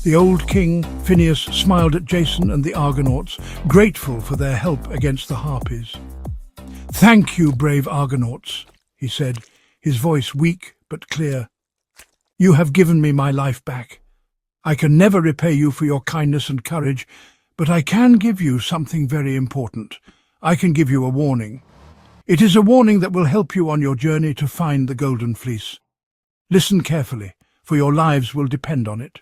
The old king, Phineas, smiled at Jason and the Argonauts, grateful for their help against the Harpies. "Thank you, brave Argonauts," he said, his voice weak but clear. "You have given me my life back. I can never repay you for your kindness and courage, but I can give you something very important. I can give you a warning. It is a warning that will help you on your journey to find the Golden Fleece. Listen carefully, for your lives will depend on it."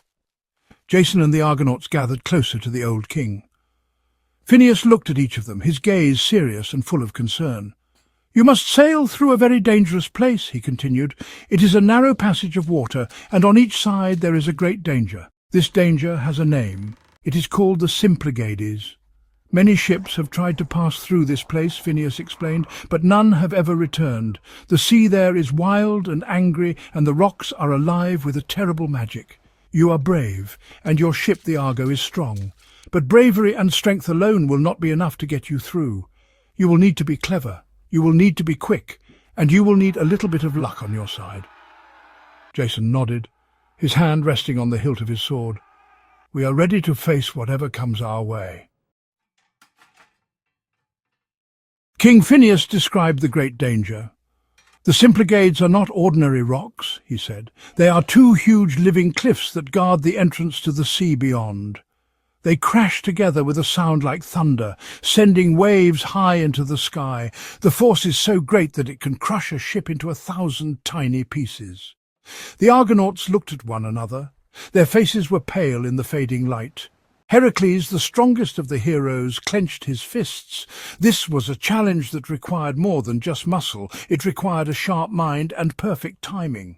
Jason and the Argonauts gathered closer to the old king. Phineas looked at each of them, his gaze serious and full of concern. "You must sail through a very dangerous place," he continued. "It is a narrow passage of water, and on each side there is a great danger. This danger has a name. It is called the Symplegades. Many ships have tried to pass through this place," Phineas explained, "but none have ever returned. The sea there is wild and angry, and the rocks are alive with a terrible magic. You are brave, and your ship, the Argo, is strong. But bravery and strength alone will not be enough to get you through. You will need to be clever, you will need to be quick, and you will need a little bit of luck on your side." Jason nodded, his hand resting on the hilt of his sword. "We are ready to face whatever comes our way." King Phineas described the great danger. "The Symplegades are not ordinary rocks," he said. "They are two huge living cliffs that guard the entrance to the sea beyond. They crash together with a sound like thunder, sending waves high into the sky. The force is so great that it can crush a ship into 1,000 tiny pieces." The Argonauts looked at one another. Their faces were pale in the fading light. Heracles, the strongest of the heroes, clenched his fists. This was a challenge that required more than just muscle. It required a sharp mind and perfect timing.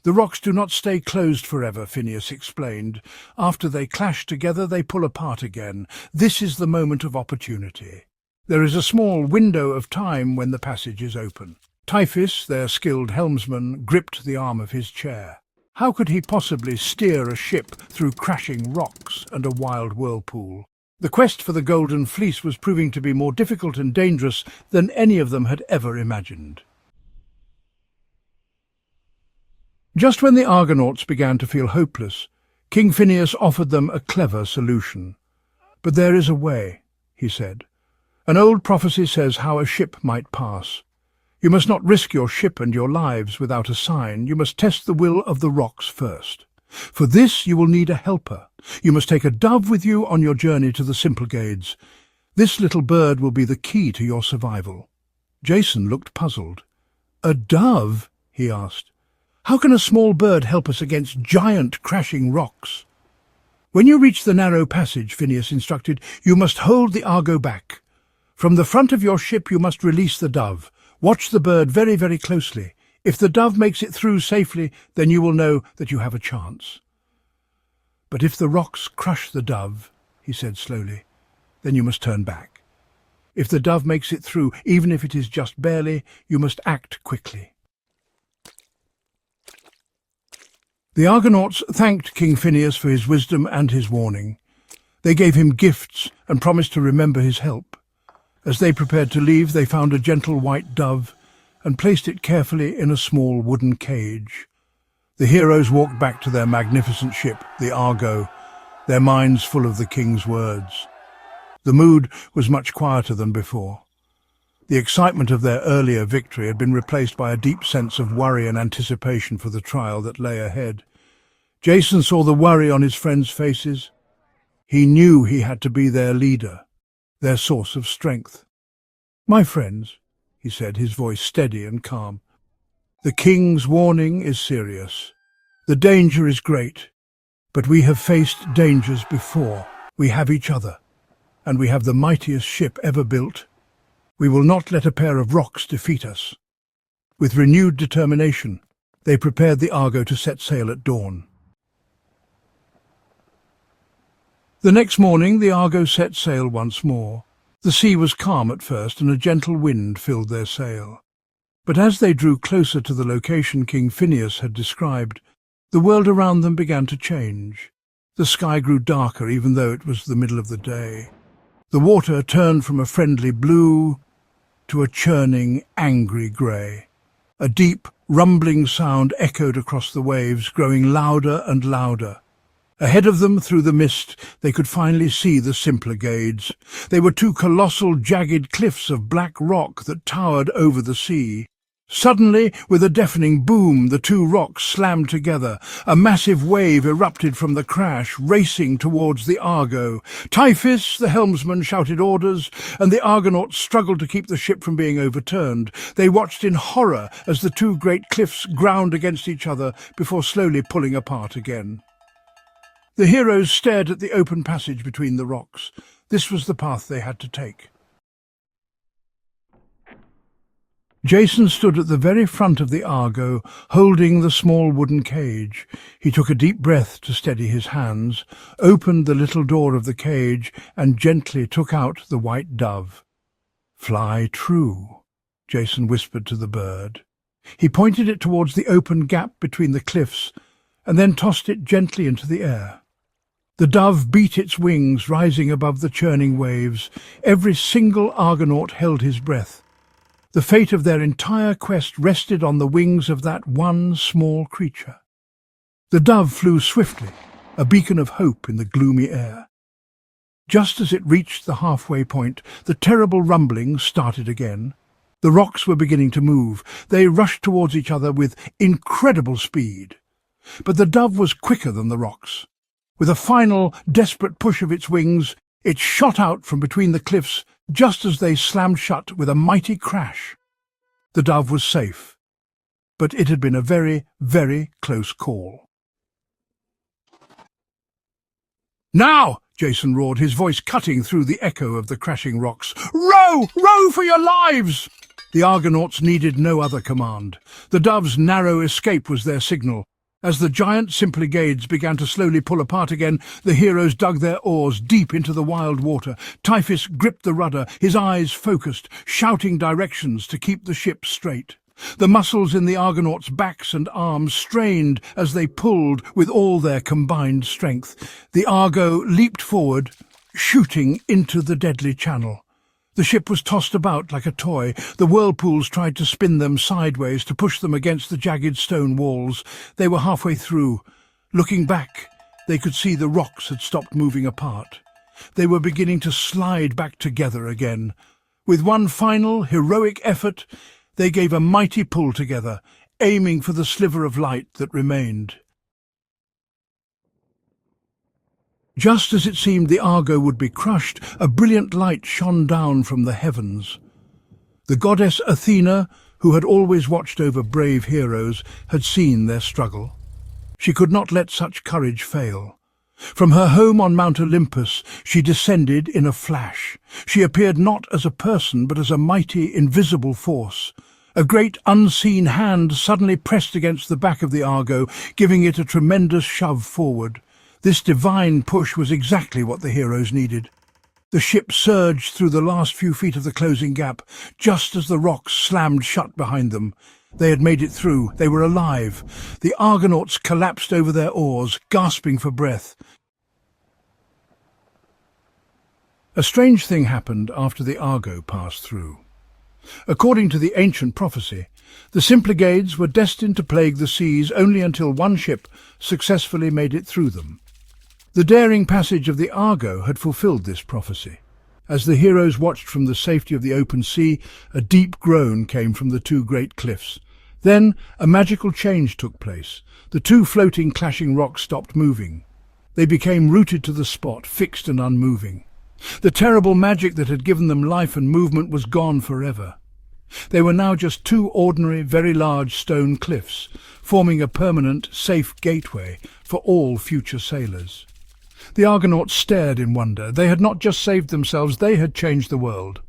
"The rocks do not stay closed forever," Phineas explained. "After they clash together, they pull apart again. This is the moment of opportunity. There is a small window of time when the passage is open." Typhus, their skilled helmsman, gripped the arm of his chair. How could he possibly steer a ship through crashing rocks and a wild whirlpool? The quest for the Golden Fleece was proving to be more difficult and dangerous than any of them had ever imagined. Just when the Argonauts began to feel hopeless, King Phineas offered them a clever solution. "But there is a way," he said. "An old prophecy says how a ship might pass. You must not risk your ship and your lives without a sign. You must test the will of the rocks first. For this you will need a helper. You must take a dove with you on your journey to the Symplegades. This little bird will be the key to your survival." Jason looked puzzled. "A dove?" he asked. "How can a small bird help us against giant crashing rocks?" "When you reach the narrow passage," Phineas instructed, "you must hold the Argo back. From the front of your ship you must release the dove. Watch the bird very, very closely. If the dove makes it through safely, then you will know that you have a chance. But if the rocks crush the dove," he said slowly, "then you must turn back. If the dove makes it through, even if it is just barely, you must act quickly." The Argonauts thanked King Phineas for his wisdom and his warning. They gave him gifts and promised to remember his help. As they prepared to leave, they found a gentle white dove and placed it carefully in a small wooden cage. The heroes walked back to their magnificent ship, the Argo, their minds full of the king's words. The mood was much quieter than before. The excitement of their earlier victory had been replaced by a deep sense of worry and anticipation for the trial that lay ahead. Jason saw the worry on his friends' faces. He knew he had to be their leader, their source of strength. "My friends," he said, his voice steady and calm, "the king's warning is serious. The danger is great, but we have faced dangers before. We have each other, and we have the mightiest ship ever built. We will not let a pair of rocks defeat us." With renewed determination, they prepared the Argo to set sail at dawn. The next morning the Argo set sail once more. The sea was calm at first, and a gentle wind filled their sail. But as they drew closer to the location King Phineas had described, the world around them began to change. The sky grew darker even though it was the middle of the day. The water turned from a friendly blue to a churning, angry grey. A deep, rumbling sound echoed across the waves, growing louder and louder. Ahead of them, through the mist, they could finally see the Symplegades. They were two colossal, jagged cliffs of black rock that towered over the sea. Suddenly, with a deafening boom, the two rocks slammed together. A massive wave erupted from the crash, racing towards the Argo. Typhus, the helmsman, shouted orders, and the Argonauts struggled to keep the ship from being overturned. They watched in horror as the two great cliffs ground against each other before slowly pulling apart again. The heroes stared at the open passage between the rocks. This was the path they had to take. Jason stood at the very front of the Argo, holding the small wooden cage. He took a deep breath to steady his hands, opened the little door of the cage, and gently took out the white dove. "Fly true," Jason whispered to the bird. He pointed it towards the open gap between the cliffs, and then tossed it gently into the air. The dove beat its wings, rising above the churning waves. Every single Argonaut held his breath. The fate of their entire quest rested on the wings of that one small creature. The dove flew swiftly, a beacon of hope in the gloomy air. Just as it reached the halfway point, the terrible rumbling started again. The rocks were beginning to move. They rushed towards each other with incredible speed. But the dove was quicker than the rocks. With a final, desperate push of its wings, it shot out from between the cliffs just as they slammed shut with a mighty crash. The dove was safe, but it had been a very, very close call. "Now!" Jason roared, his voice cutting through the echo of the crashing rocks. "Row! Row for your lives!" The Argonauts needed no other command. The dove's narrow escape was their signal. As the giant Symplegades began to slowly pull apart again, the heroes dug their oars deep into the wild water. Typhus gripped the rudder, his eyes focused, shouting directions to keep the ship straight. The muscles in the Argonauts' backs and arms strained as they pulled with all their combined strength. The Argo leaped forward, shooting into the deadly channel. The ship was tossed about like a toy. The whirlpools tried to spin them sideways to push them against the jagged stone walls. They were halfway through. Looking back, they could see the rocks had stopped moving apart. They were beginning to slide back together again. With one final, heroic effort, they gave a mighty pull together, aiming for the sliver of light that remained. Just as it seemed the Argo would be crushed, a brilliant light shone down from the heavens. The goddess Athena, who had always watched over brave heroes, had seen their struggle. She could not let such courage fail. From her home on Mount Olympus, she descended in a flash. She appeared not as a person, but as a mighty, invisible force. A great unseen hand suddenly pressed against the back of the Argo, giving it a tremendous shove forward. This divine push was exactly what the heroes needed. The ship surged through the last few feet of the closing gap, just as the rocks slammed shut behind them. They had made it through. They were alive. The Argonauts collapsed over their oars, gasping for breath. A strange thing happened after the Argo passed through. According to the ancient prophecy, the Symplegades were destined to plague the seas only until one ship successfully made it through them. The daring passage of the Argo had fulfilled this prophecy. As the heroes watched from the safety of the open sea, a deep groan came from the two great cliffs. Then a magical change took place. The two floating, clashing rocks stopped moving. They became rooted to the spot, fixed and unmoving. The terrible magic that had given them life and movement was gone forever. They were now just two ordinary, very large stone cliffs, forming a permanent, safe gateway for all future sailors. The Argonauts stared in wonder. They had not just saved themselves, they had changed the world.